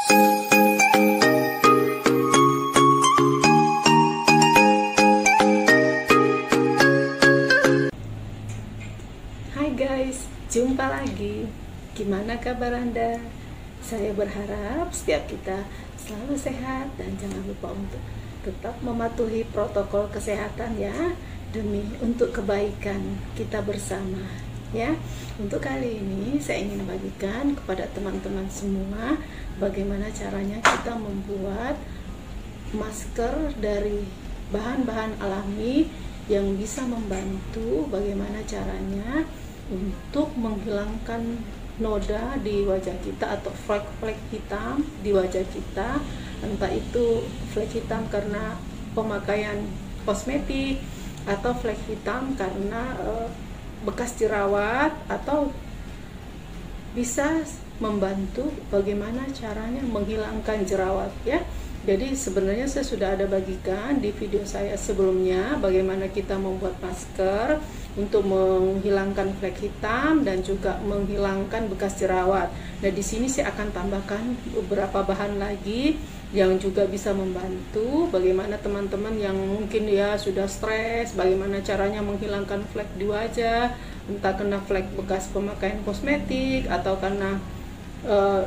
Hai guys, jumpa lagi. Gimana kabar Anda? Saya berharap setiap kita selalu sehat dan jangan lupa untuk tetap mematuhi protokol kesehatan ya, demi untuk kebaikan kita bersama ya. Untuk kali ini saya ingin bagikan kepada teman-teman semua bagaimana caranya kita membuat masker dari bahan-bahan alami yang bisa membantu bagaimana caranya untuk menghilangkan noda di wajah kita atau flek-flek hitam di wajah kita, entah itu flek hitam karena pemakaian kosmetik atau flek hitam karena bekas jerawat, atau bisa membantu bagaimana caranya menghilangkan jerawat ya. Jadi sebenarnya saya sudah ada bagikan di video saya sebelumnya bagaimana kita membuat masker untuk menghilangkan flek hitam dan juga menghilangkan bekas jerawat. Nah, di sini saya akan tambahkan beberapa bahan lagi yang juga bisa membantu bagaimana teman-teman yang mungkin ya sudah stres, bagaimana caranya menghilangkan flek di wajah, entah kena flek bekas pemakaian kosmetik atau karena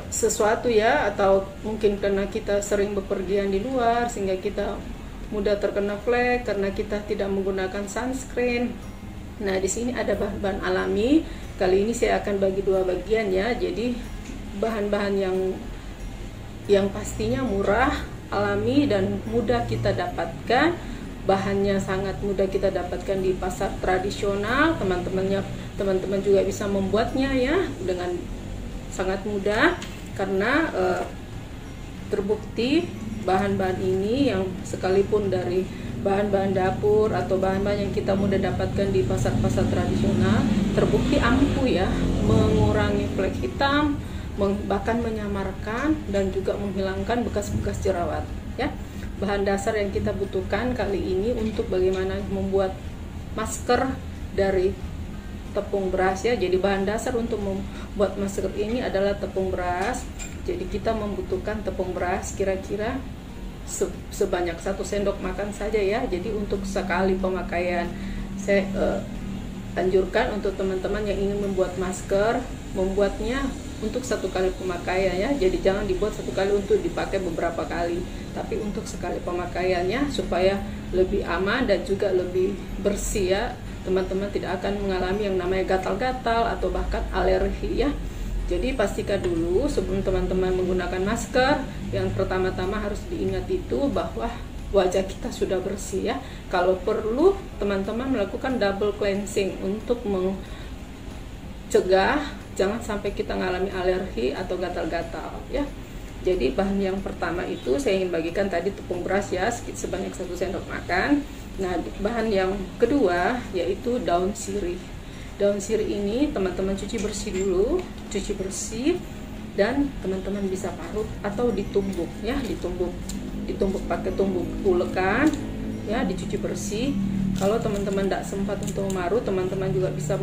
sesuatu ya, atau mungkin karena kita sering bepergian di luar sehingga kita mudah terkena flek karena kita tidak menggunakan sunscreen. Nah, di sini ada bahan-bahan alami. Kali ini saya akan bagi dua bagian ya. Jadi bahan-bahan yang pastinya murah, alami dan mudah kita dapatkan. Bahannya sangat mudah kita dapatkan di pasar tradisional. Teman-teman juga bisa membuatnya ya dengan sangat mudah karena terbukti bahan-bahan ini yang sekalipun dari bahan-bahan dapur atau bahan-bahan yang kita mudah dapatkan di pasar-pasar tradisional, terbukti ampuh ya mengurangi flek hitam, bahkan menyamarkan dan juga menghilangkan bekas-bekas jerawat ya. Bahan dasar yang kita butuhkan kali ini untuk bagaimana membuat masker dari tepung beras ya. Jadi bahan dasar untuk membuat masker ini adalah tepung beras. Jadi kita membutuhkan tepung beras kira-kira sebanyak 1 sendok makan saja ya. Jadi untuk sekali pemakaian saya anjurkan untuk teman-teman yang ingin membuat masker, membuatnya untuk 1 kali pemakaian ya. Jadi jangan dibuat 1 kali untuk dipakai beberapa kali, tapi untuk sekali pemakaiannya supaya lebih aman dan juga lebih bersih ya. Teman-teman tidak akan mengalami yang namanya gatal-gatal atau bahkan alergi ya. Jadi pastikan dulu sebelum teman-teman menggunakan masker, yang pertama-tama harus diingat itu bahwa wajah kita sudah bersih ya. Kalau perlu teman-teman melakukan double cleansing untuk mencegah jangan sampai kita mengalami alergi atau gatal-gatal ya. Jadi bahan yang pertama itu saya ingin bagikan tadi tepung beras ya, sebanyak 1 sendok makan. Nah, bahan yang kedua yaitu daun sirih. Daun sirih ini teman-teman cuci bersih dulu, cuci bersih, dan teman-teman bisa parut atau ditumbuk ya, ditumbuk pakai tumbuk ulekan ya, dicuci bersih. Kalau teman-teman tidak sempat untuk memarut, teman-teman juga bisa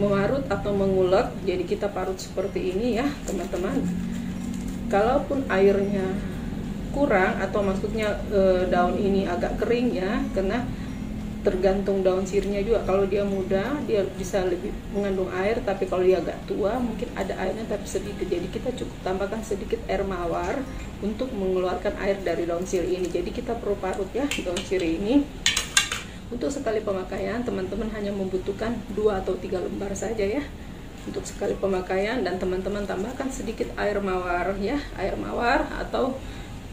memarut atau mengulek. Jadi kita parut seperti ini ya teman-teman. Kalaupun airnya kurang atau maksudnya daun ini agak kering ya, karena tergantung daun sirihnya juga. Kalau dia muda dia bisa lebih mengandung air, tapi kalau dia agak tua mungkin ada airnya tapi sedikit. Jadi kita cukup tambahkan sedikit air mawar untuk mengeluarkan air dari daun sirih ini. Jadi kita perlu parut ya daun sirih ini. Untuk sekali pemakaian teman-teman hanya membutuhkan 2 atau 3 lembar saja ya untuk sekali pemakaian, dan teman-teman tambahkan sedikit air mawar ya, air mawar, atau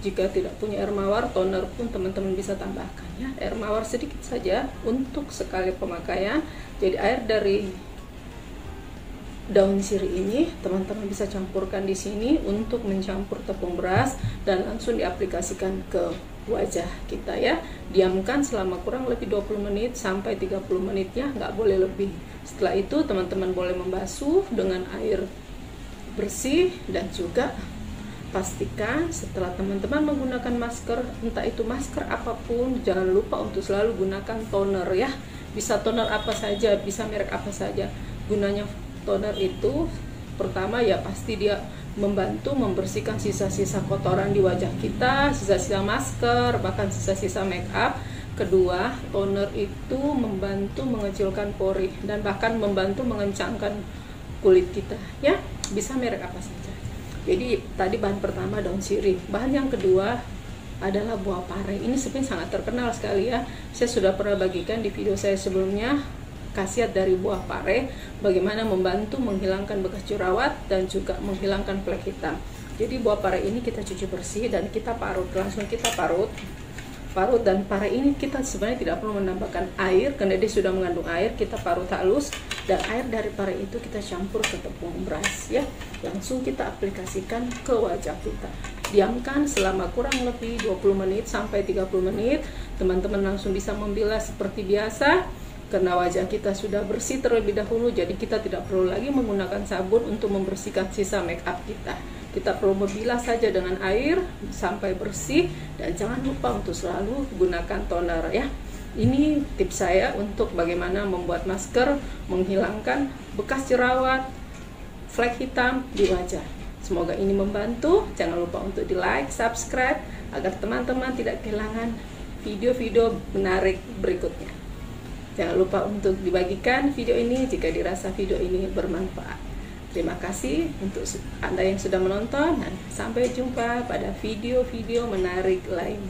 jika tidak punya air mawar, toner pun teman-teman bisa tambahkan ya. Air mawar sedikit saja untuk sekali pemakaian. Jadi air dari daun sirih ini teman-teman bisa campurkan di sini untuk mencampur tepung beras dan langsung diaplikasikan ke wajah kita ya. Diamkan selama kurang lebih 20 menit sampai 30 menit ya, nggak boleh lebih. Setelah itu teman-teman boleh membasuh dengan air bersih, dan juga pastikan setelah teman-teman menggunakan masker, entah itu masker apapun, jangan lupa untuk selalu gunakan toner ya. Bisa toner apa saja, bisa merek apa saja. Gunanya toner itu Pertama ya pasti dia membantu membersihkan sisa-sisa kotoran di wajah kita, sisa-sisa masker, bahkan sisa-sisa make up. Kedua, toner itu membantu mengecilkan pori dan bahkan membantu mengencangkan kulit kita, ya. Bisa merek apa saja. Jadi tadi bahan pertama daun sirih. Bahan yang kedua adalah buah pare. Ini sebenarnya sangat terkenal sekali ya. Saya sudah pernah bagikan di video saya sebelumnya khasiat dari buah pare, bagaimana membantu menghilangkan bekas jerawat dan juga menghilangkan flek hitam. Jadi buah pare ini kita cuci bersih dan kita parut, langsung kita parut. Dan pare ini kita sebenarnya tidak perlu menambahkan air karena dia sudah mengandung air. Kita parut halus dan air dari pare itu kita campur ke tepung beras, ya. Langsung kita aplikasikan ke wajah kita. Diamkan selama kurang lebih 20 menit sampai 30 menit. Teman-teman langsung bisa membilas seperti biasa karena wajah kita sudah bersih terlebih dahulu. Jadi kita tidak perlu lagi menggunakan sabun untuk membersihkan sisa make up kita. Kita perlu membilas saja dengan air sampai bersih dan jangan lupa untuk selalu gunakan toner, ya. Ini tips saya untuk bagaimana membuat masker menghilangkan bekas jerawat, flek hitam di wajah. Semoga ini membantu. Jangan lupa untuk di like, subscribe agar teman-teman tidak kehilangan video-video menarik berikutnya. Jangan lupa untuk dibagikan video ini jika dirasa video ini bermanfaat. Terima kasih untuk Anda yang sudah menonton dan sampai jumpa pada video-video menarik lain.